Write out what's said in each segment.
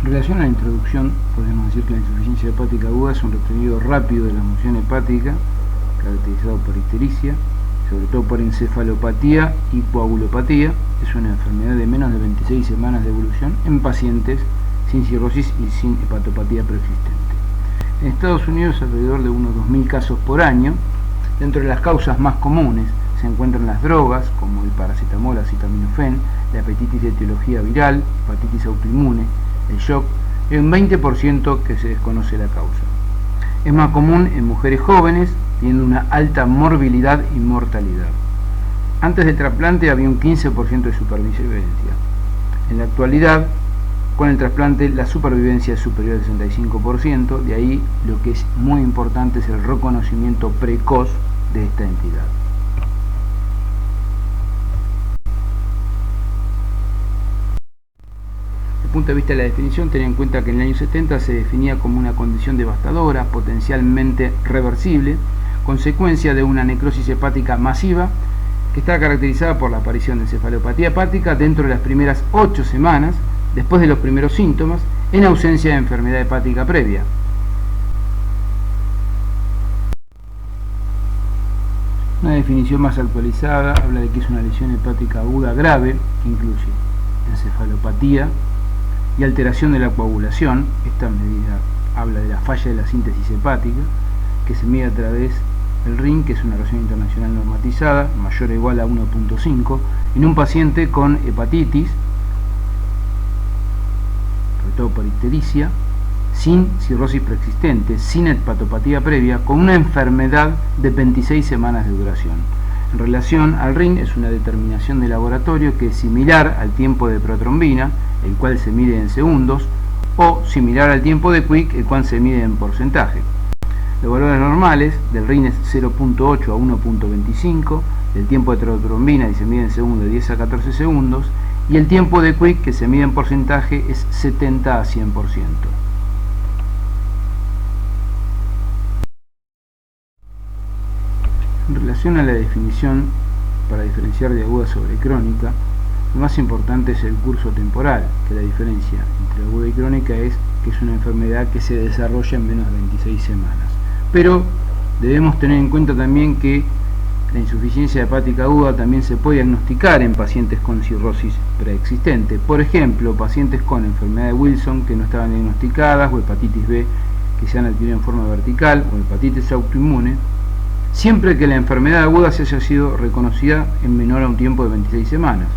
En relación a la introducción, podemos decir que la insuficiencia hepática aguda es un retraído rápido de la moción hepática, caracterizado por ictericia, sobre todo por encefalopatía y coagulopatía. Es una enfermedad de menos de 26 semanas de evolución en pacientes sin cirrosis y sin hepatopatía preexistente. En Estados Unidos, alrededor de unos 2.000 casos por año. Dentro de las causas más comunes se encuentran las drogas, como el paracetamol, acetaminofén, la hepatitis de etiología viral, hepatitis autoinmune, el shock, y un 20% que se desconoce la causa. Es más común en mujeres jóvenes, teniendo una alta morbilidad y mortalidad. Antes del trasplante había un 15% de supervivencia. En la actualidad, con el trasplante la supervivencia es superior al 65%, de ahí lo que es muy importante es el reconocimiento precoz de esta entidad. Desde el punto de vista de la definición, ten en cuenta que en el año 70 se definía como una condición devastadora, potencialmente reversible, consecuencia de una necrosis hepática masiva que está caracterizada por la aparición de encefalopatía hepática dentro de las primeras 8 semanas, después de los primeros síntomas, en ausencia de enfermedad hepática previa. Una definición más actualizada habla de que es una lesión hepática aguda grave, que incluye encefalopatía y alteración de la coagulación. Esta medida habla de la falla de la síntesis hepática, que se mide a través del RIN, que es una relación internacional normatizada, mayor o igual a 1.5, en un paciente con hepatitis, sobre todo por ictericia, sin cirrosis preexistente, sin hepatopatía previa, con una enfermedad de 26 semanas de duración. En relación al RIN, es una determinación de laboratorio que es similar al tiempo de protrombina, el cual se mide en segundos, o similar al tiempo de Quick, el cual se mide en porcentaje. Los valores normales del RIN es 0.8 a 1.25, el tiempo de protrombina, y se mide en segundos, de 10 a 14 segundos, y el tiempo de Quick, que se mide en porcentaje, es 70 a 100%. En relación a la definición, para diferenciar de aguda sobre crónica, lo más importante es el curso temporal, que la diferencia entre aguda y crónica es que es una enfermedad que se desarrolla en menos de 26 semanas. Pero debemos tener en cuenta también que la insuficiencia hepática aguda también se puede diagnosticar en pacientes con cirrosis preexistente. Por ejemplo, pacientes con enfermedad de Wilson que no estaban diagnosticadas, o hepatitis B que se han adquirido en forma vertical, o hepatitis autoinmune, siempre que la enfermedad aguda se haya sido reconocida en menor a un tiempo de 26 semanas.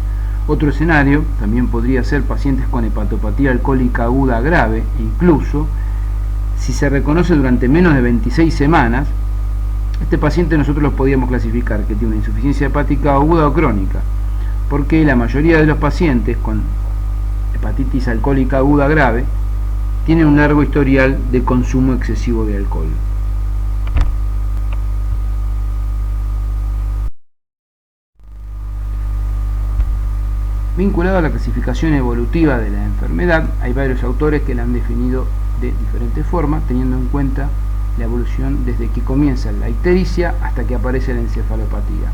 Otro escenario también podría ser pacientes con hepatopatía alcohólica aguda grave, incluso si se reconoce durante menos de 26 semanas, este paciente nosotros lo podíamos clasificar que tiene una insuficiencia hepática aguda o crónica, porque la mayoría de los pacientes con hepatitis alcohólica aguda grave tienen un largo historial de consumo excesivo de alcohol. Vinculado a la clasificación evolutiva de la enfermedad, hay varios autores que la han definido de diferentes formas, teniendo en cuenta la evolución desde que comienza la ictericia hasta que aparece la encefalopatía.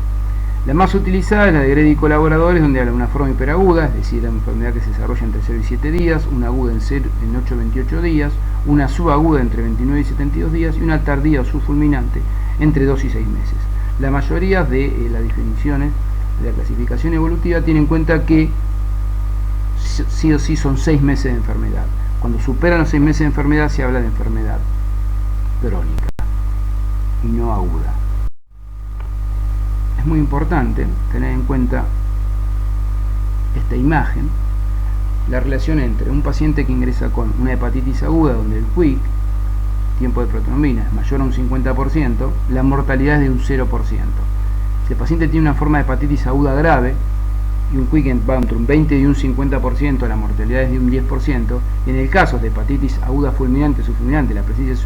La más utilizada es la de Gredi y colaboradores, donde habla de una forma hiperaguda, es decir, una enfermedad que se desarrolla entre 0 y 7 días, una aguda en 8 y 28 días, una subaguda entre 29 y 72 días y una tardía o subfulminante entre 2 y 6 meses. La mayoría de las definiciones de la clasificación evolutiva tienen en cuenta que sí o sí son 6 meses de enfermedad. Cuando superan los 6 meses de enfermedad se habla de enfermedad crónica y no aguda. Es muy importante tener en cuenta esta imagen, la relación entre un paciente que ingresa con una hepatitis aguda, donde el Quick, tiempo de protrombina, es mayor a un 50%, la mortalidad es de un 0%. Si el paciente tiene una forma de hepatitis aguda grave y un Quick va entre un 20 y un 50%, la mortalidad es de un 10%, y en el caso de hepatitis aguda fulminante o subfulminante, la presencia de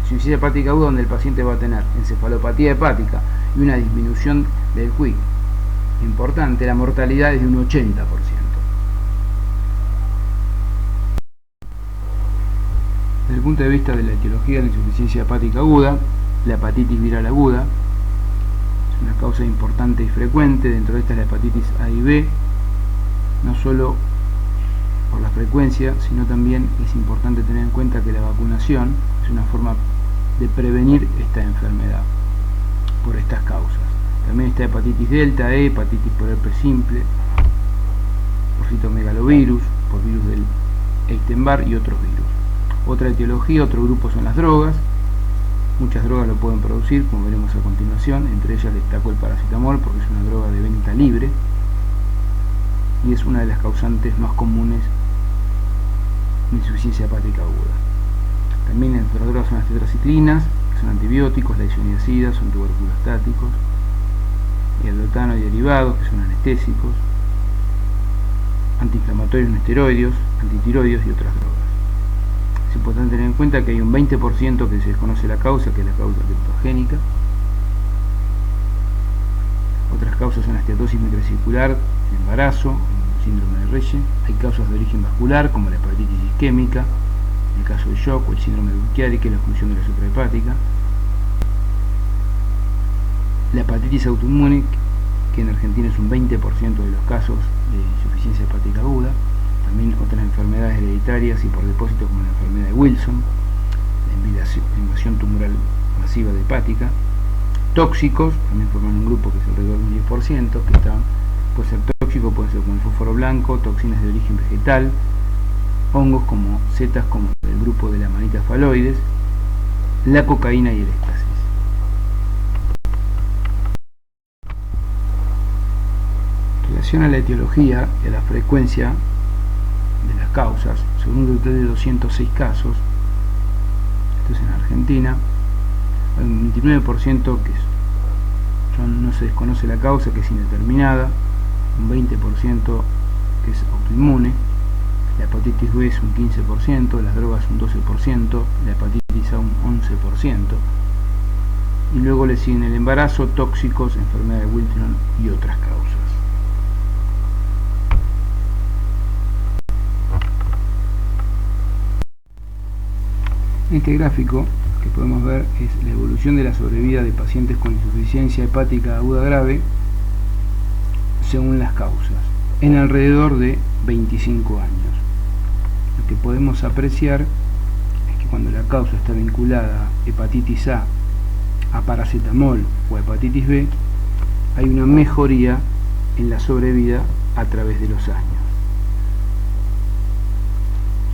insuficiencia hepática aguda, donde el paciente va a tener encefalopatía hepática y una disminución del Quick importante, la mortalidad es de un 80%. Desde el punto de vista de la etiología de la insuficiencia hepática aguda, la hepatitis viral aguda es una causa importante y frecuente. Dentro de esta es la hepatitis A y B, no solo por las frecuencia, sino también es importante tener en cuenta que la vacunación es una forma de prevenir esta enfermedad por estas causas. También está hepatitis delta, hepatitis por herpes simple, por citomegalovirus, por virus del Epstein-Barr y otros virus. Otra etiología, otro grupo son las drogas. Muchas drogas lo pueden producir, como veremos a continuación. Entre ellas destaco el paracetamol, porque es una droga de venta libre y es una de las causantes más comunes de insuficiencia hepática aguda. También entre las drogas son las tetraciclinas, que son antibióticos, la isoniazida, son tuberculostáticos, y el lotano y derivados, que son anestésicos, antiinflamatorios no esteroideos, antitiroideos y otras drogas. Es importante tener en cuenta que hay un 20% que se desconoce la causa, que es la causa criptogénica. Otras causas son la esteatosis microvesicular, el embarazo, el síndrome de Reye. Hay causas de origen vascular, como la hepatitis isquémica, el caso del shock o el síndrome de Chiari, que es la función de la suprahepática. La hepatitis autoinmune, que en Argentina es un 20% de los casos de insuficiencia hepática aguda. También otras enfermedades hereditarias y por depósito, como la enfermedad de Wilson, la invasión tumoral masiva de hepática. Tóxicos, también forman un grupo que es alrededor de un 10%, que puede ser tóxico, puede ser como el fósforo blanco, toxinas de origen vegetal, hongos como setas, como el grupo de la manita faloides, la cocaína y el éxtasis. En relación a la etiología y a la frecuencia de las causas, según un total de 206 casos, esto es en Argentina, hay un 29% que no se desconoce la causa, que es indeterminada, un 20% que es autoinmune, la hepatitis B es un 15%, las drogas un 12%, la hepatitis A un 11%, y luego le siguen el embarazo, tóxicos, enfermedad de Wilson y otras causas. En este gráfico que podemos ver es la evolución de la sobrevida de pacientes con insuficiencia hepática aguda grave según las causas, en alrededor de 25 años. Lo que podemos apreciar es que cuando la causa está vinculada a hepatitis A paracetamol o a hepatitis B, hay una mejoría en la sobrevida a través de los años.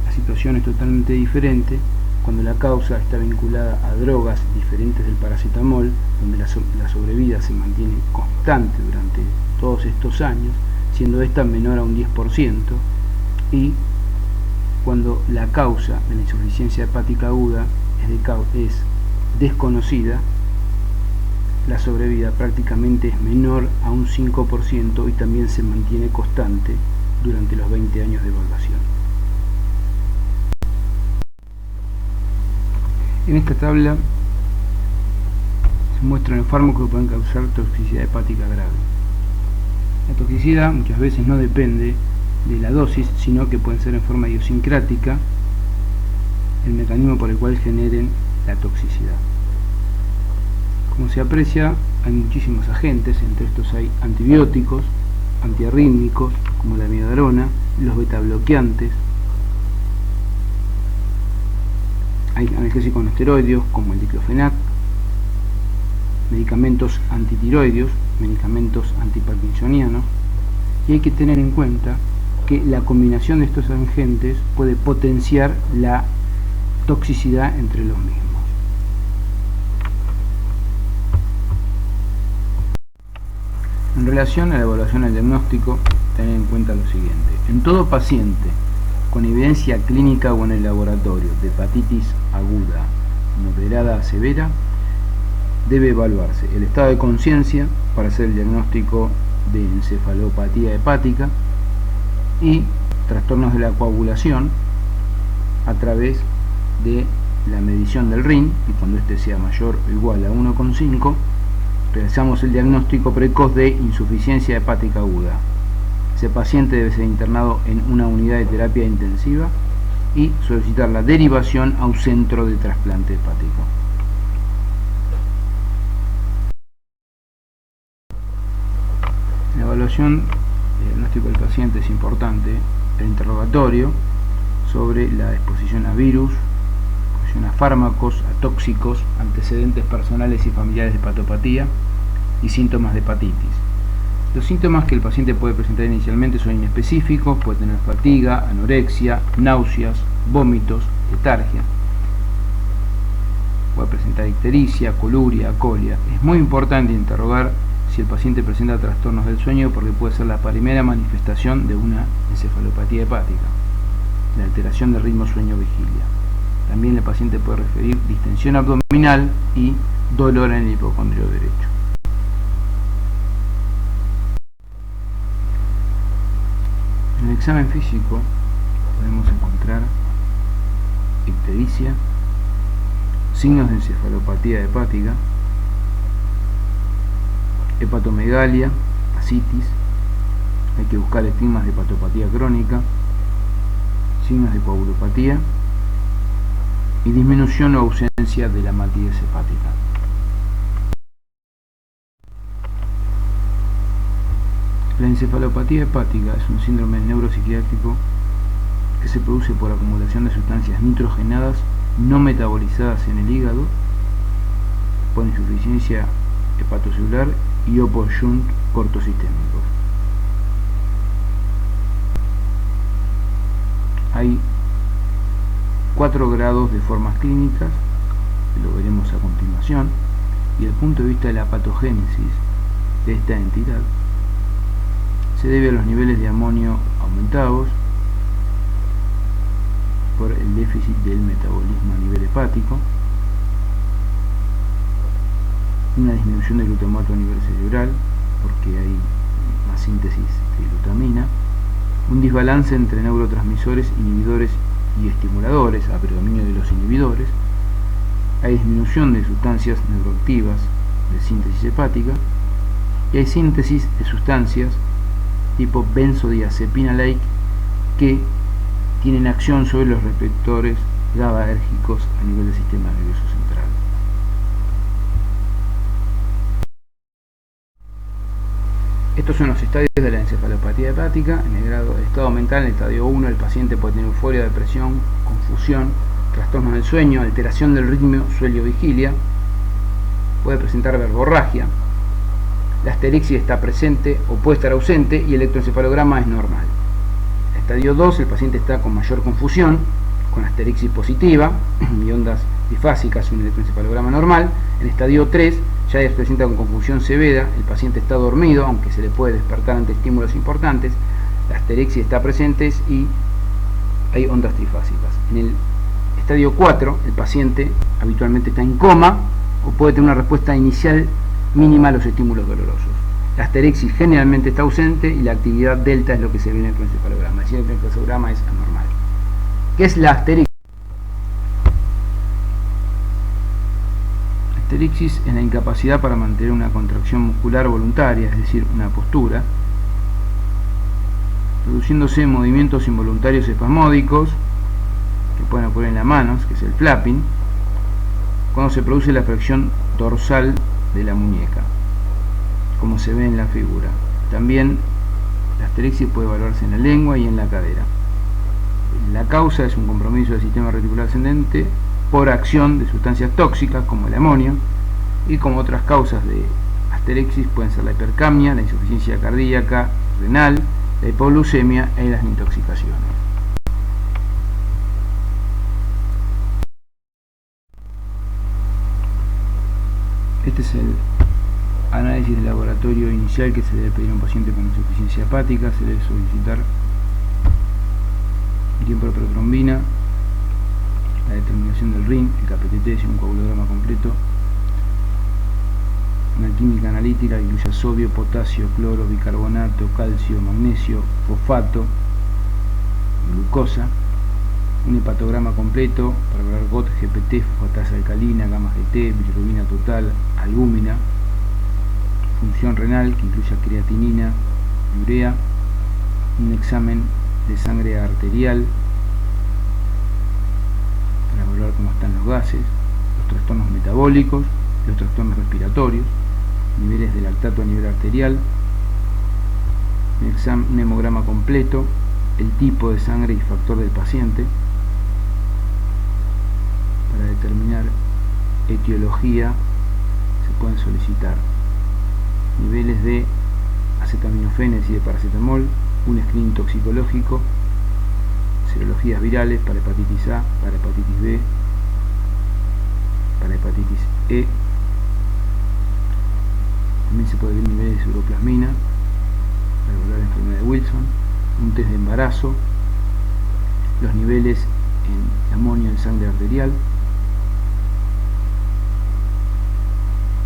La situación es totalmente diferente cuando la causa está vinculada a drogas diferentes del paracetamol, donde la sobrevida se mantiene constante durante todos estos años, siendo esta menor a un 10%, y cuando la causa de la insuficiencia hepática aguda es desconocida, la sobrevida prácticamente es menor a un 5% y también se mantiene constante durante los 20 años de evaluación. En esta tabla se muestran los fármacos que pueden causar toxicidad hepática grave. La toxicidad muchas veces no depende de la dosis, sino que pueden ser en forma idiosincrática el mecanismo por el cual generen la toxicidad. Como se aprecia, hay muchísimos agentes, entre estos hay antibióticos, antiarrítmicos como la amiodarona, los betabloqueantes, hay analgésicos no esteroideos como el diclofenac, medicamentos antitiroideos, medicamentos antiparkinsonianos, y hay que tener en cuenta que la combinación de estos agentes puede potenciar la toxicidad entre los mismos. En relación a la evaluación al diagnóstico, tener en cuenta lo siguiente: en todo paciente con evidencia clínica o en el laboratorio de hepatitis aguda moderada a severa, debe evaluarse el estado de conciencia para hacer el diagnóstico de encefalopatía hepática y trastornos de la coagulación a través de la medición del RIN, y cuando este sea mayor o igual a 1,5 realizamos el diagnóstico precoz de insuficiencia hepática aguda. Ese paciente debe ser internado en una unidad de terapia intensiva y solicitar la derivación a un centro de trasplante hepático. La evaluación del diagnóstico del paciente es importante. El interrogatorio sobre la exposición a virus, exposición a fármacos, a tóxicos, antecedentes personales y familiares de hepatopatía y síntomas de hepatitis. Los síntomas que el paciente puede presentar inicialmente son inespecíficos, puede tener fatiga, anorexia, náuseas, vómitos, letargia. Puede presentar ictericia, coluria, acolia. Es muy importante interrogar si el paciente presenta trastornos del sueño porque puede ser la primera manifestación de una encefalopatía hepática, la alteración del ritmo sueño-vigilia. También el paciente puede referir distensión abdominal y dolor en el hipocondrio derecho. En el examen físico podemos encontrar ictericia, signos de encefalopatía hepática, hepatomegalia, ascitis, hay que buscar estigmas de hepatopatía crónica, signos de coagulopatía y disminución o ausencia de la matidez hepática. La encefalopatía hepática es un síndrome neuropsiquiátrico que se produce por acumulación de sustancias nitrogenadas no metabolizadas en el hígado, por insuficiencia hepatocelular y o por shunt cortosistémicos. Hay 4 grados de formas clínicas, lo veremos a continuación, y desde el punto de vista de la patogénesis de esta entidad se debe a los niveles de amonio aumentados por el déficit del metabolismo a nivel hepático, una disminución del glutamato a nivel cerebral porque hay más síntesis de glutamina, un desbalance entre neurotransmisores, inhibidores y estimuladores a predominio de los inhibidores, hay disminución de sustancias neuroactivas de síntesis hepática y hay síntesis de sustancias tipo benzodiazepina-like que tienen acción sobre los receptores GABAérgicos a nivel del sistema nervioso central. Estos son los estadios de la encefalopatía hepática. En el estado mental, en el estadio 1, el paciente puede tener euforia, depresión, confusión, trastornos del sueño, alteración del ritmo sueño-vigilia, puede presentar verborragia, la asterixia está presente o puede estar ausente y el electroencefalograma es normal. En el estadio 2, el paciente está con mayor confusión, con asterixis positiva y ondas bifásicas y un electroencefalograma normal. En el estadio 3 ya se presenta con confusión severa, el paciente está dormido, aunque se le puede despertar ante estímulos importantes, la asterixia está presente y hay ondas trifásicas. En el estadio 4, el paciente habitualmente está en coma o puede tener una respuesta inicial mínima a los estímulos dolorosos. La asterixis generalmente está ausente y la actividad delta es lo que se ve en el electroencefalograma, es decir, el electroencefalograma es anormal. ¿Qué es la asterixis? La asterixis es la incapacidad para mantener una contracción muscular voluntaria, es decir, una postura, produciéndose movimientos involuntarios espasmódicos que pueden ocurrir en las manos, que es el flapping, cuando se produce la flexión dorsal de la muñeca, como se ve en la figura. También la asterixis puede evaluarse en la lengua y en la cadera. La causa es un compromiso del sistema reticular ascendente por acción de sustancias tóxicas como el amonio, y como otras causas de asterixis pueden ser la hipercapnia, la insuficiencia cardíaca, renal, la hipoglucemia y las intoxicaciones. Este es el análisis de laboratorio inicial que se debe pedir a un paciente con insuficiencia hepática. Se debe solicitar el tiempo de protrombina, la determinación del RIN, el KPTT, un coagulograma completo, una química analítica que incluye sodio, potasio, cloro, bicarbonato, calcio, magnesio, fosfato, glucosa, un hepatograma completo para evaluar GOT, GPT, fosfatasa alcalina, gamma GT, bilirrubina total, albúmina, función renal que incluye creatinina, urea, un examen de sangre arterial para evaluar cómo están los gases, los trastornos metabólicos, los trastornos respiratorios, niveles de lactato a nivel arterial, un hemograma completo, el tipo de sangre y factor del paciente. Para determinar etiología se pueden solicitar niveles de acetaminofenes y de paracetamol, un screening toxicológico, serologías virales para hepatitis A, para hepatitis B, para hepatitis E. También se puede ver niveles de uroplasmina para evaluar la enfermedad de Wilson, un test de embarazo, los niveles en amonio en sangre arterial,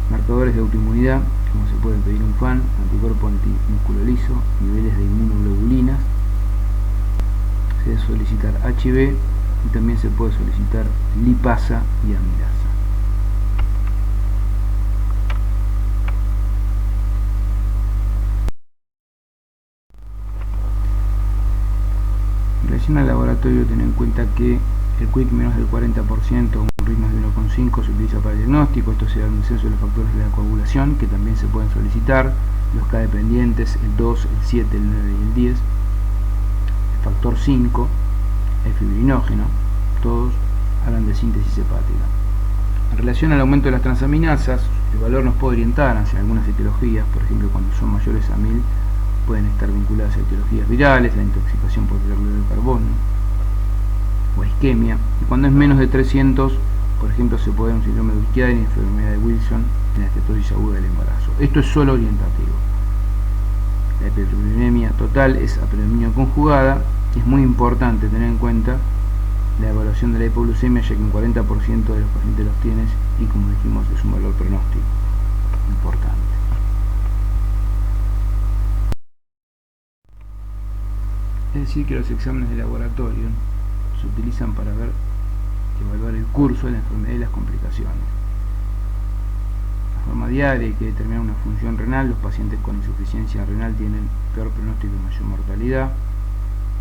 marcadores de autoinmunidad, como se puede pedir un FAN, anticuerpo antimúsculo liso, niveles de inmunoglobulinas. Se debe solicitar HIV y también se puede solicitar lipasa y amilasa. En relación al laboratorio, ten en cuenta que el QUIC menos del 40%, un ritmo de 1,5 se utiliza para el diagnóstico. Esto se da un descenso de los factores de la coagulación, que también se pueden solicitar, los K dependientes, el 2, el 7, el 9 y el 10. El factor 5, el fibrinógeno, todos hablan de síntesis hepática. En relación al aumento de las transaminasas, el valor nos puede orientar hacia algunas etiologías, por ejemplo, cuando son mayores a 1000, pueden estar vinculadas a etiologías virales, la intoxicación por dióxido de carbono o isquemia, y cuando es menos de 300, por ejemplo, se puede dar un síndrome de Chiari y enfermedad de Wilson en la estetosis aguda del embarazo. Esto es solo orientativo. La hiperbilinemia total es apredominio conjugada. Es muy importante tener en cuenta la evaluación de la hipoglucemia, ya que un 40% de los pacientes los tienen y, como dijimos, es un valor pronóstico importante. Es decir, que los exámenes de laboratorio se utilizan para evaluar el curso de la enfermedad y las complicaciones. De forma diaria hay que determinar una función renal. Los pacientes con insuficiencia renal tienen peor pronóstico y mayor mortalidad.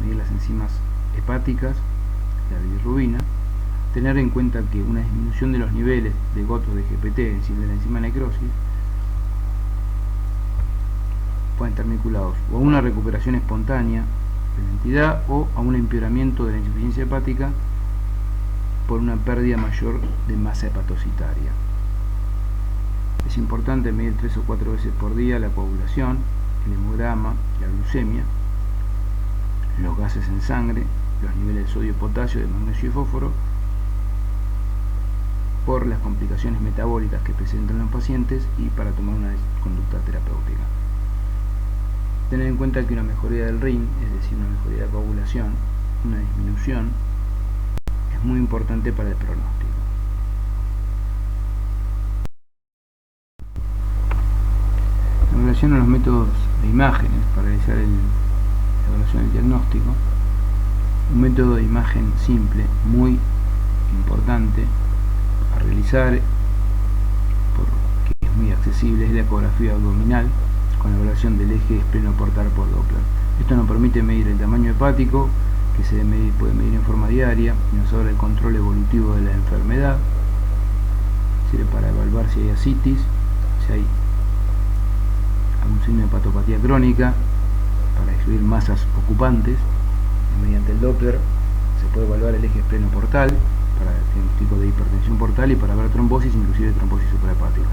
Medir las enzimas hepáticas, la bilirrubina. Tener en cuenta que una disminución de los niveles de GOT o de GPT, es decir, de la enzima necrosis, pueden estar vinculados o a una recuperación espontánea de la entidad o a un empeoramiento de la insuficiencia hepática por una pérdida mayor de masa hepatocitaria. Es importante medir 3 o 4 veces por día la coagulación, el hemograma, la glucemia, los gases en sangre, los niveles de sodio y potasio, de magnesio y fósforo, por las complicaciones metabólicas que presentan los pacientes y para tomar una conducta terapéutica. Tener en cuenta que una mejoría del RIN, es decir, una mejoría de la coagulación, una disminución, es muy importante para el pronóstico. En relación a los métodos de imágenes para realizar la evaluación del diagnóstico, un método de imagen simple, muy importante a realizar, porque es muy accesible, es la ecografía abdominal con la evaluación del eje esplenoportal por Doppler. Esto nos permite medir el tamaño hepático, que puede medir en forma diaria, y nos habla del control evolutivo de la enfermedad. Sirve para evaluar si hay ascitis, si hay algún signo de hepatopatía crónica, para excluir masas ocupantes. Mediante el Doppler se puede evaluar el eje esplenoportal para el diagnóstico de hipertensión portal y para ver trombosis, inclusive trombosis suprahepática.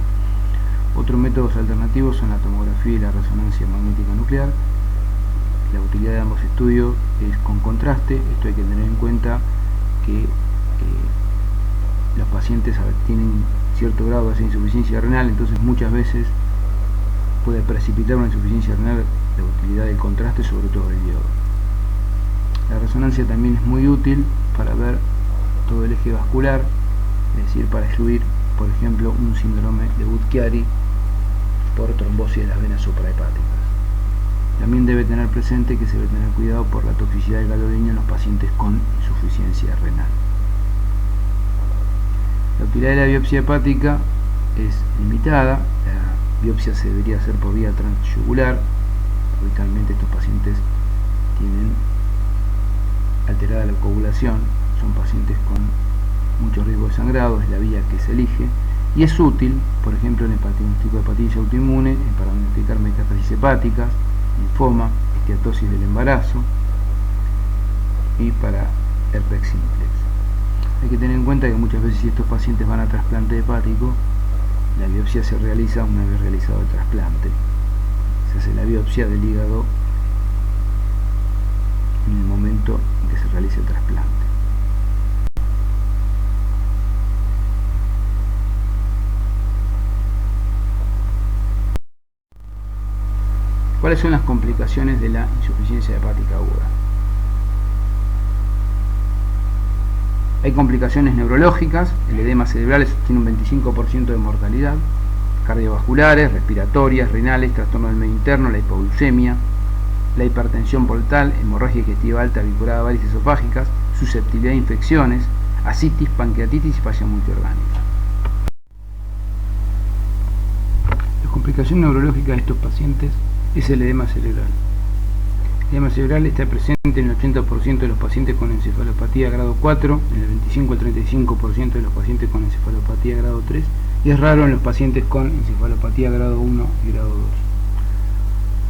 Otros métodos alternativos son la tomografía y la resonancia magnética nuclear. La utilidad de ambos estudios es con contraste. Esto hay que tener en cuenta que los pacientes tienen cierto grado de insuficiencia renal, entonces muchas veces puede precipitar una insuficiencia renal la utilidad del contraste, sobre todo del yodo. La resonancia también es muy útil para ver todo el eje vascular, es decir, para excluir, por ejemplo, un síndrome de Budd-Chiari por trombosis de las venas suprahepáticas. También debe tener presente que se debe tener cuidado por la toxicidad del gadolínio en los pacientes con insuficiencia renal. La utilidad de la biopsia hepática es limitada. La biopsia se debería hacer por vía transyugular. Habitualmente estos pacientes tienen alterada la coagulación, son pacientes con mucho riesgo de sangrado, es la vía que se elige, y es útil, por ejemplo, en el diagnóstico de hepatitis autoinmune, para diagnosticar metástasis hepáticas, linfoma, esteatosis del embarazo, y para herpes simplex. Hay que tener en cuenta que muchas veces si estos pacientes van a trasplante hepático, la biopsia se realiza una vez realizado el trasplante. Se hace la biopsia del hígado en el momento en que se realiza el trasplante. ¿Cuáles son las complicaciones de la insuficiencia hepática aguda? Hay complicaciones neurológicas, el edema cerebral tiene un 25% de mortalidad, cardiovasculares, respiratorias, renales, trastorno del medio interno, la hipoglucemia, la hipertensión portal, hemorragia digestiva alta vinculada a varices esofágicas, susceptibilidad a infecciones, ascitis, pancreatitis y falla multiorgánica. La complicación neurológica de estos pacientes es el edema cerebral. El edema cerebral está presente en el 80% de los pacientes con encefalopatía grado 4, en el 25 al 35% de los pacientes con encefalopatía grado 3 y es raro en los pacientes con encefalopatía grado 1 y grado 2.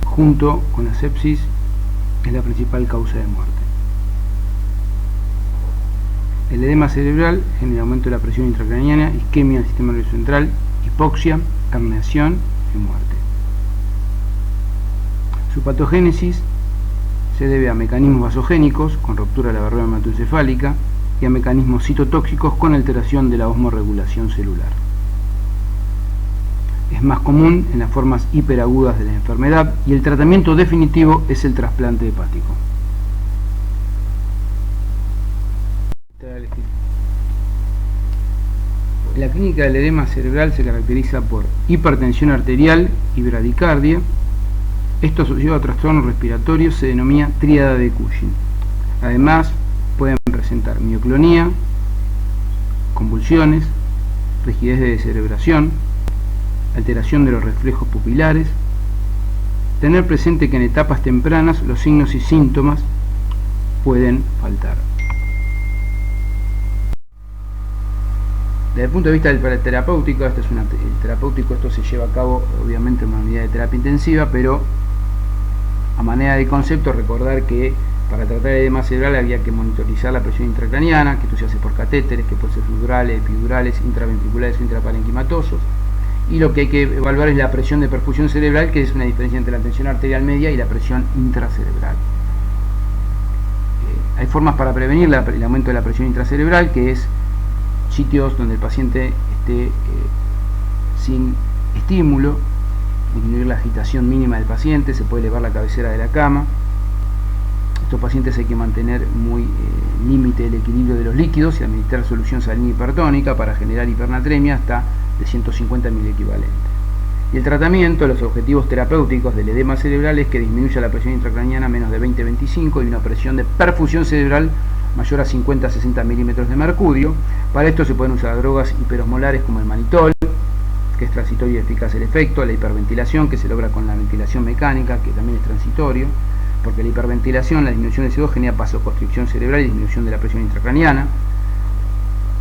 Junto con la sepsis es la principal causa de muerte. El edema cerebral genera aumento de la presión intracraniana, isquemia del sistema nervioso central, hipoxia, herniación y muerte. Su patogénesis se debe a mecanismos vasogénicos con ruptura de la barrera hematoencefálica y a mecanismos citotóxicos con alteración de la osmorregulación celular. Es más común en las formas hiperagudas de la enfermedad y el tratamiento definitivo es el trasplante hepático. La clínica del edema cerebral se caracteriza por hipertensión arterial y bradicardia. Esto asociado a trastornos respiratorios se denomina tríada de Cushing. Además, pueden presentar mioclonía, convulsiones, rigidez de descerebración, alteración de los reflejos pupilares. Tener presente que en etapas tempranas los signos y síntomas pueden faltar. Desde el punto de vista del terapéutico, esto se lleva a cabo obviamente en una unidad de terapia intensiva, pero a manera de concepto recordar que para tratar el edema cerebral había que monitorizar la presión intracraniana, que esto se hace por catéteres, que pueden ser subdurales, epidurales, intraventriculares o intraparenquimatosos, y lo que hay que evaluar es la presión de perfusión cerebral, que es una diferencia entre la tensión arterial media y la presión intracerebral. Hay formas para prevenir el aumento de la presión intracerebral, que es sitios donde el paciente esté sin estímulo, disminuir la agitación mínima del paciente, se puede elevar la cabecera de la cama. Estos pacientes hay que mantener muy límite el equilibrio de los líquidos y administrar solución salina hipertónica para generar hipernatremia hasta de 150 miliequivalentes. Y el tratamiento, los objetivos terapéuticos del edema cerebral es que disminuya la presión intracraniana a menos de 20-25 y una presión de perfusión cerebral mayor a 50-60 milímetros de mercurio. Para esto se pueden usar drogas hiperosmolares como el manitol, que es transitorio y eficaz el efecto, la hiperventilación, que se logra con la ventilación mecánica, que también es transitorio, porque la hiperventilación, la disminución de CO2 genera vasoconstricción cerebral y disminución de la presión intracraniana.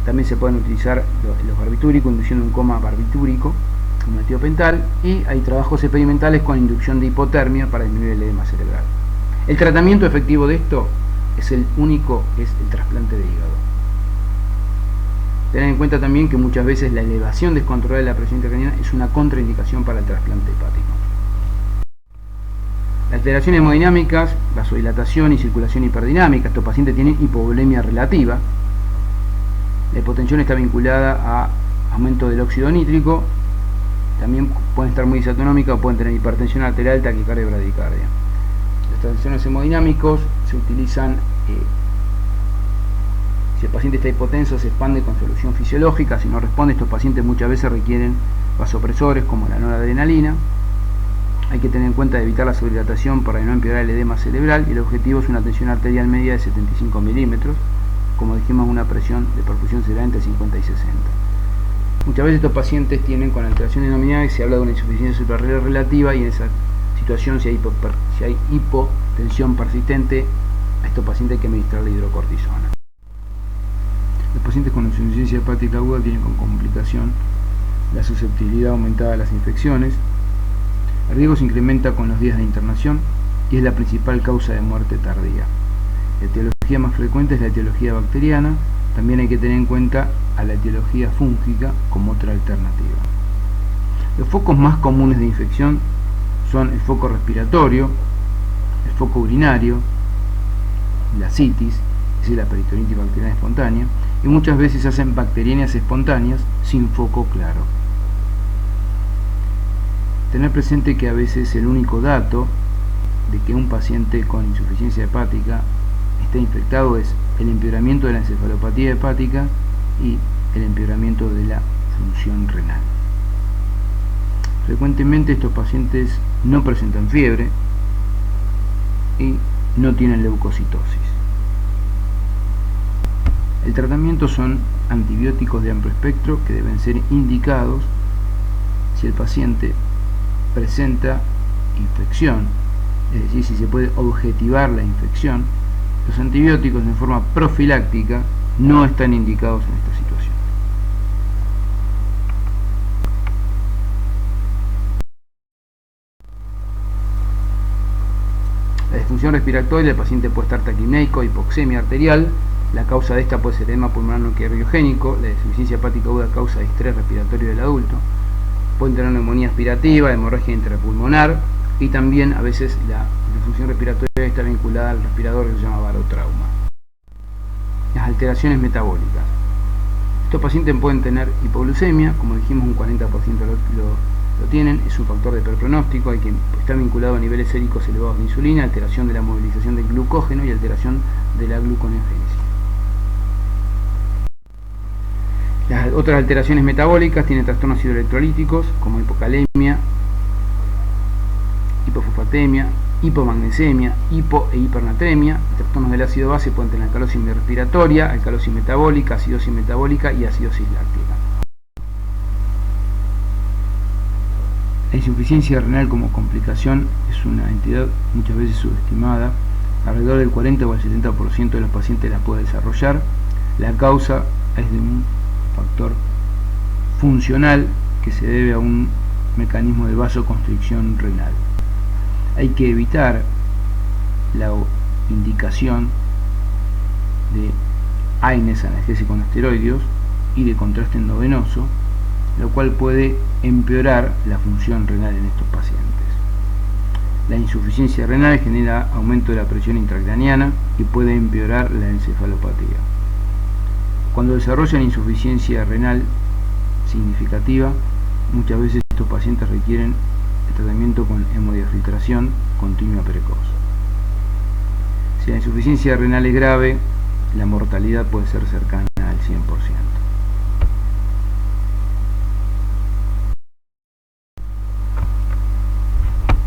También se pueden utilizar los barbitúricos, induciendo un coma barbitúrico, como el tiopental, y hay trabajos experimentales con inducción de hipotermia para disminuir el edema cerebral. El tratamiento efectivo de esto es el trasplante de hígado. Tener en cuenta también que muchas veces la elevación descontrolada de la presión intracraniana es una contraindicación para el trasplante hepático. Las alteraciones hemodinámicas, vasodilatación y circulación hiperdinámica. Estos pacientes tienen hipovolemia relativa. La hipotensión está vinculada a aumento del óxido nítrico. También pueden estar muy disautonómicas o pueden tener hipertensión arterial, taquicardia y bradicardia. Las alteraciones hemodinámicos se utilizan si el paciente está hipotenso, se expande con solución fisiológica. Si no responde, estos pacientes muchas veces requieren vasopresores como la noradrenalina. Hay que tener en cuenta de evitar la sobrehidratación para no empeorar el edema cerebral, y el objetivo es una tensión arterial media de 75 milímetros, como dijimos, una presión de perfusión cerebral entre 50 y 60. Muchas veces estos pacientes tienen con alteraciones nominales, se habla de una insuficiencia suprarrenal relativa, y en esa situación, si hay hipotensión persistente, a estos pacientes hay que administrarle hidrocortisona. Los pacientes con insuficiencia hepática aguda tienen como complicación la susceptibilidad aumentada a las infecciones. El riesgo se incrementa con los días de internación y es la principal causa de muerte tardía. La etiología etiología más frecuente es la etiología bacteriana. También hay que tener en cuenta a la etiología fúngica como otra alternativa. Los focos más comunes de infección son el foco respiratorio, el foco urinario, la citis, es decir, la peritonitis bacteriana espontánea, y muchas veces se hacen bacterianas espontáneas sin foco claro. Tener presente que a veces el único dato de que un paciente con insuficiencia hepática está infectado es el empeoramiento de la encefalopatía hepática y el empeoramiento de la función renal. Frecuentemente estos pacientes no presentan fiebre y no tienen leucocitosis. El tratamiento son antibióticos de amplio espectro que deben ser indicados si el paciente presenta infección, es decir, si se puede objetivar la infección. Los antibióticos en forma profiláctica no están indicados en esta situación. La disfunción respiratoria, el paciente puede estar taquipneico, hipoxemia arterial. La causa de esta puede ser edema pulmonar no cardiogénico. La insuficiencia hepática aguda causa estrés respiratorio del adulto. Pueden tener neumonía aspirativa, hemorragia intrapulmonar, y también a veces la disfunción respiratoria está vinculada al respirador, que se llama barotrauma. Las alteraciones metabólicas. Estos pacientes pueden tener hipoglucemia, como dijimos, un 40% lo tienen, es un factor de perpronóstico, hay que está vinculado a niveles séricos elevados de insulina, alteración de la movilización del glucógeno y alteración de la gluconeogénesis. Las otras alteraciones metabólicas tienen trastornos hidroelectrolíticos como hipocalemia, hipofosfatemia, hipomagnesemia, hipo e hipernatremia. Trastornos del ácido base pueden tener alcalosis respiratoria, alcalosis metabólica, acidosis metabólica y acidosis láctica. La insuficiencia renal como complicación es una entidad muchas veces subestimada. Alrededor del 40 o el 70% de los pacientes la puede desarrollar. La causa es de un factor funcional que se debe a un mecanismo de vasoconstricción renal. Hay que evitar la indicación de AINES, analgésicos no esteroideos, y de contraste endovenoso, lo cual puede empeorar la función renal en estos pacientes. La insuficiencia renal genera aumento de la presión intracraneana y puede empeorar la encefalopatía. Cuando desarrollan insuficiencia renal significativa, muchas veces estos pacientes requieren el tratamiento con hemodiafiltración continua precoz. Si la insuficiencia renal es grave, la mortalidad puede ser cercana al 100%.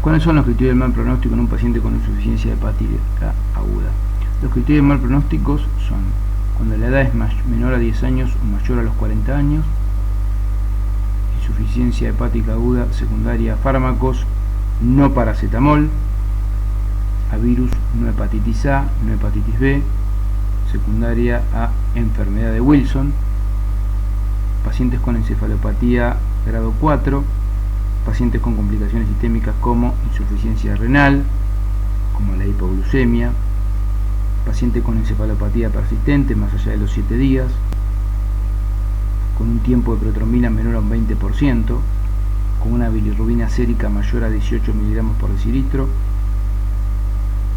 ¿Cuáles son los criterios del mal pronóstico en un paciente con insuficiencia hepática aguda? Los criterios de mal pronósticos son cuando la edad es menor a 10 años o mayor a los 40 años, insuficiencia hepática aguda secundaria a fármacos, no paracetamol, a virus, no hepatitis A, no hepatitis B, secundaria a enfermedad de Wilson, pacientes con encefalopatía grado 4, pacientes con complicaciones sistémicas como insuficiencia renal, como la hipoglucemia, paciente con encefalopatía persistente más allá de los 7 días, con un tiempo de protrombina menor a un 20%, con una bilirrubina sérica mayor a 18 mg por decilitro,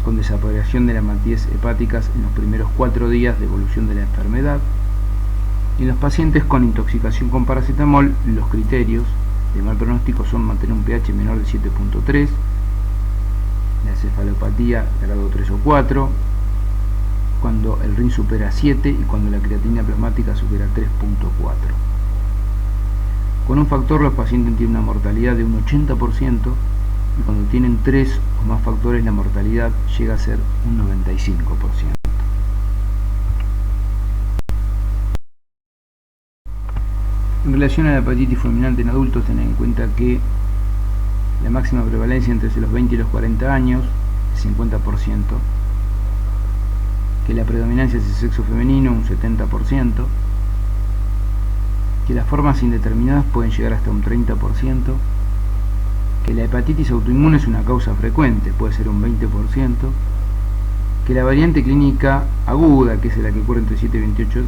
con desaparición de las hematíes hepáticas en los primeros 4 días de evolución de la enfermedad. Y en los pacientes con intoxicación con paracetamol, los criterios de mal pronóstico son mantener un pH menor de 7.3, la encefalopatía grado 3 o 4, cuando el RIN supera 7 y cuando la creatina plasmática supera 3.4. Con un factor los pacientes tienen una mortalidad de un 80% y cuando tienen 3 o más factores la mortalidad llega a ser un 95%. En relación a la hepatitis fulminante en adultos, tener en cuenta que la máxima prevalencia entre los 20 y los 40 años es 50%, que la predominancia es el sexo femenino, un 70%, que las formas indeterminadas pueden llegar hasta un 30%, que la hepatitis autoinmune es una causa frecuente, puede ser un 20%, que la variante clínica aguda, que es la que ocurre entre 7 y 28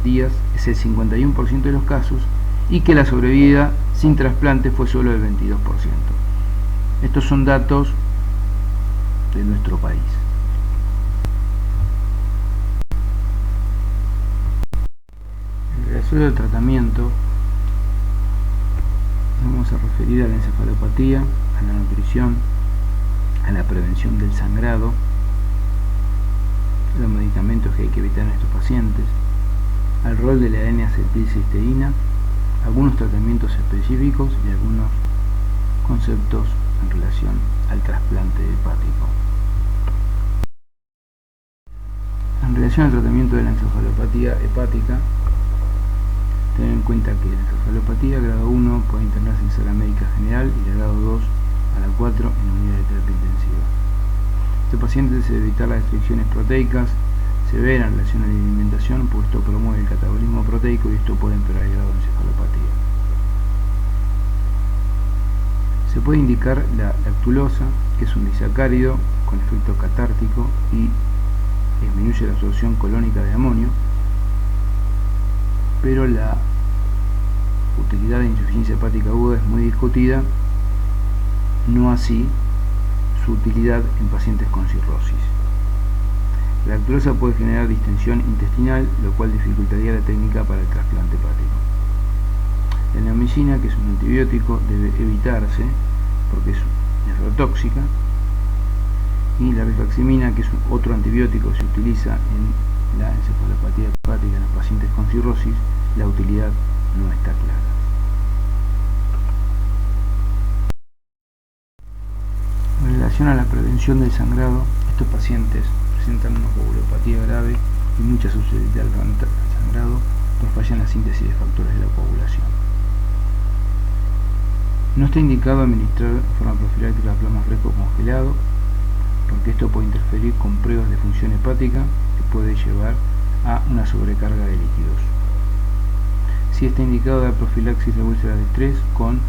días, es el 51% de los casos, y que la sobrevida sin trasplante fue solo el 22%. Estos son datos de nuestro país. En relación al tratamiento, vamos a referir a la encefalopatía, a la nutrición, a la prevención del sangrado, los medicamentos que hay que evitar en estos pacientes, al rol de la N-acetilcisteína, algunos tratamientos específicos y algunos conceptos en relación al trasplante hepático. En relación al tratamiento de la encefalopatía hepática, tener en cuenta que la encefalopatía grado 1 puede internarse en sala médica general y la grado 2 a la 4 en unidad de terapia intensiva. Este paciente se debe evitar las restricciones proteicas severas en relación a la alimentación, pues esto promueve el catabolismo proteico y esto puede empeorar el grado de encefalopatía. Se puede indicar la lactulosa, que es un disacárido con efecto catártico y disminuye la absorción colónica de amonio, pero la utilidad de insuficiencia hepática aguda es muy discutida, no así su utilidad en pacientes con cirrosis. La lactulosa puede generar distensión intestinal, lo cual dificultaría la técnica para el trasplante hepático. La neomicina, que es un antibiótico, debe evitarse porque es nefrotóxica, y la rifaximina, que es otro antibiótico que se utiliza en la encefalopatía hepática en los pacientes con cirrosis, la utilidad no está clara. En relación a la prevención del sangrado, estos pacientes presentan una coagulopatía grave y mucha susceptibilidad al sangrado por falla en la síntesis de factores de la coagulación. No está indicado administrar de forma profiláctica plasma fresco congelado, porque esto puede interferir con pruebas de función hepática que puede llevar a una sobrecarga de líquidos. Sí está indicado dar profilaxis de úlceras de estrés con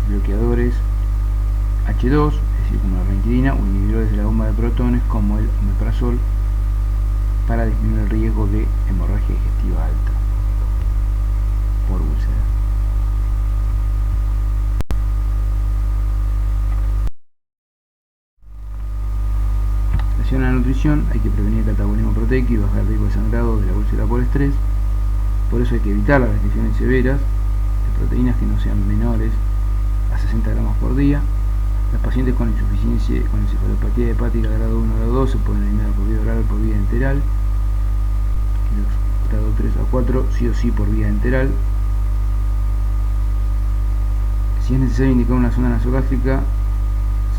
bloqueadores H2, es decir, como la ranitidina, o inhibidores de la bomba de protones como el omeprazol, para disminuir el riesgo de hemorragia digestiva alta por úlcera. En relación a la nutrición, hay que prevenir el catabolismo proteico y bajar el riesgo de sangrado de la úlcera por estrés. Por eso hay que evitar las restricciones severas de proteínas que no sean menores a 60 gramos por día. Los pacientes con insuficiencia, con encefalopatía hepática grado 1 o grado 2 se pueden eliminar por vía oral o por vía enteral. Los grado 3 a 4 sí o sí por vía enteral. Si es necesario indicar una sonda nasogástrica,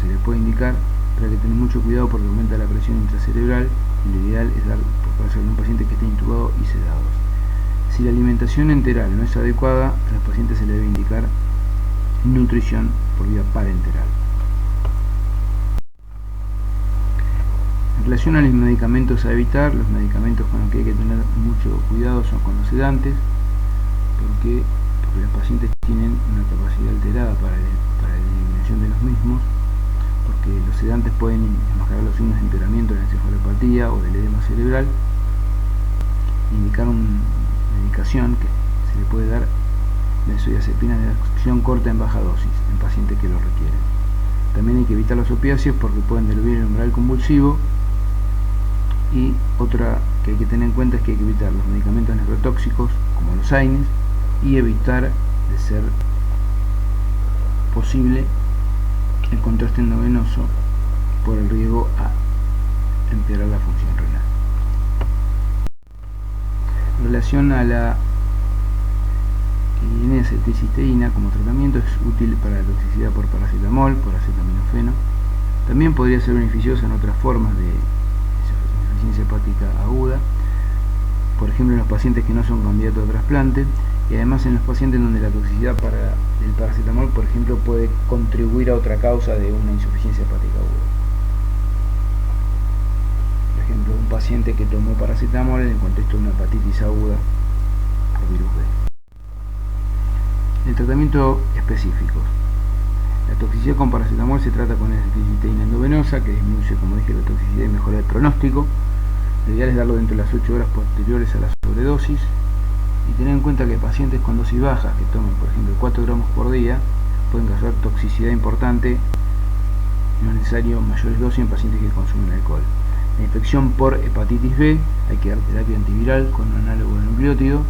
se le puede indicar, pero hay que tener mucho cuidado porque aumenta la presión intracerebral y lo ideal es dar por caso de un paciente que esté intubado y sedado. Si la alimentación enteral no es adecuada, a los pacientes se le debe indicar nutrición por vía parenteral. En relación a los medicamentos a evitar, los medicamentos con los que hay que tener mucho cuidado son con los sedantes, porque los pacientes tienen una capacidad alterada para la eliminación de los mismos, porque los sedantes pueden enmascarar los signos de empeoramiento de la encefalopatía o del edema cerebral, indicar una medicación que se le puede dar benzodiazepinas de acción corta en baja dosis en pacientes que lo requieren. También hay que evitar los opiáceos porque pueden diluir el umbral convulsivo. Y otra que hay que tener en cuenta es que hay que evitar los medicamentos nefrotóxicos como los AINES y evitar, de ser posible, el contraste endovenoso por el riesgo a empeorar la función renal. En relación a la N-acetilcisteína como tratamiento, es útil para la toxicidad por paracetamol, por acetaminofeno. También podría ser beneficiosa en otras formas de insuficiencia hepática aguda, por ejemplo en los pacientes que no son candidatos a trasplante, y además en los pacientes donde la toxicidad para el paracetamol, por ejemplo, puede contribuir a otra causa de una insuficiencia hepática aguda. Por ejemplo, un paciente que tomó paracetamol en el contexto de una hepatitis aguda por virus B. El tratamiento específico. La toxicidad con paracetamol se trata con N-acetilcisteína endovenosa, que disminuye, como dije, la toxicidad y mejora el pronóstico. Lo ideal es darlo dentro de las 8 horas posteriores a la sobredosis. Y tener en cuenta que pacientes con dosis bajas, que tomen por ejemplo 4 gramos por día, pueden causar toxicidad importante. No es necesario mayores dosis en pacientes que consumen alcohol. La infección por hepatitis B, hay que dar terapia antiviral con un análogo de nucleótido,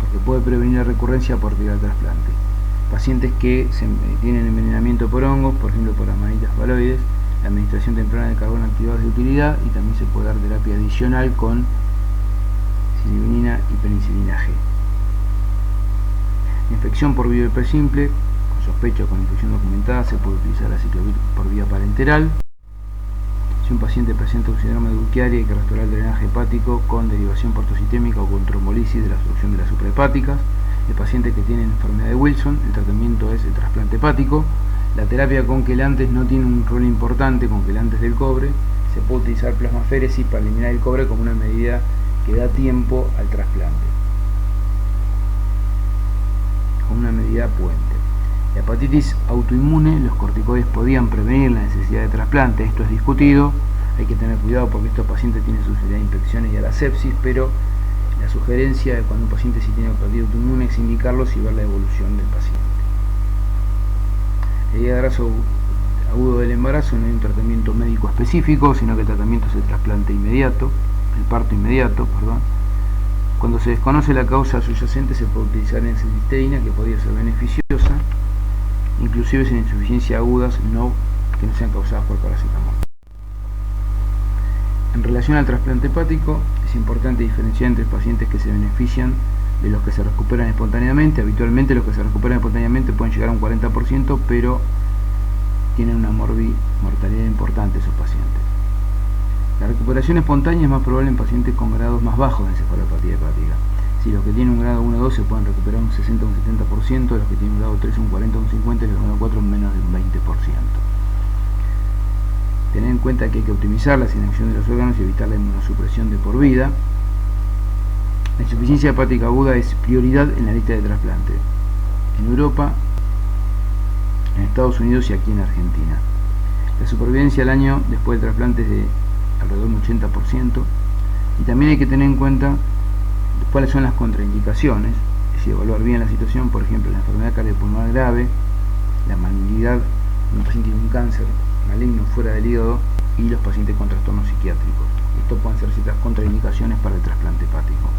porque puede prevenir la recurrencia por posterior al trasplante. Pacientes que tienen envenenamiento por hongos, por ejemplo por amanitas faloides, la administración temprana de carbono activado es de utilidad, y también se puede dar terapia adicional con silivinina y penicilina G. Infección por vía simple, con sospecha o con infección documentada, se puede utilizar la ciclovir por vía parenteral. Si un paciente presenta un síndrome de urticaria, hay que restaurar el drenaje hepático con derivación portosistémica o con trombolisis de la obstrucción de las suprahepáticas. El paciente que tiene enfermedad de Wilson, el tratamiento es el trasplante hepático. La terapia con quelantes no tiene un rol importante, con quelantes del cobre. Se puede utilizar plasmaféresis para eliminar el cobre como una medida que da tiempo al trasplante, como una medida puente. La hepatitis autoinmune, los corticoides podían prevenir la necesidad de trasplante. Esto es discutido, hay que tener cuidado porque estos pacientes tienen susceptibilidad a infecciones y a la sepsis, pero la sugerencia de cuando un paciente sí tiene hepatitis autoinmune es indicarlos y ver la evolución del paciente. La herida de abrazo agudo del embarazo no hay un tratamiento médico específico, sino que el tratamiento es el trasplante inmediato, el parto inmediato, perdón. Cuando se desconoce la causa subyacente se puede utilizar N-acetilcisteína, que podría ser beneficiosa, inclusive sin insuficiencias agudas que no sean causadas por paracetamol. En relación al trasplante hepático, es importante diferenciar entre pacientes que se benefician de los que se recuperan espontáneamente. Habitualmente los que se recuperan espontáneamente pueden llegar a un 40%, pero tienen una mortalidad importante esos pacientes. La recuperación espontánea es más probable en pacientes con grados más bajos de encefalopatía hepática. Si los que tienen un grado 1 o 2 se pueden recuperar un 60 o un 70%, los que tienen un grado 3 un 40 o un 50%, y los grado 4 menos de un 20%. Tener en cuenta que hay que optimizar la asignación de los órganos y evitar la inmunosupresión de por vida. La insuficiencia hepática aguda es prioridad en la lista de trasplante en Europa, en Estados Unidos y aquí en Argentina. La supervivencia al año después del trasplante es de alrededor de un 80%, y también hay que tener en cuenta cuáles son las contraindicaciones, es decir, evaluar bien la situación, por ejemplo, la enfermedad cardiopulmonar grave, la malignidad, un paciente tiene un cáncer maligno fuera del hígado, y los pacientes con trastornos psiquiátricos. Esto pueden ser ciertas contraindicaciones para el trasplante hepático.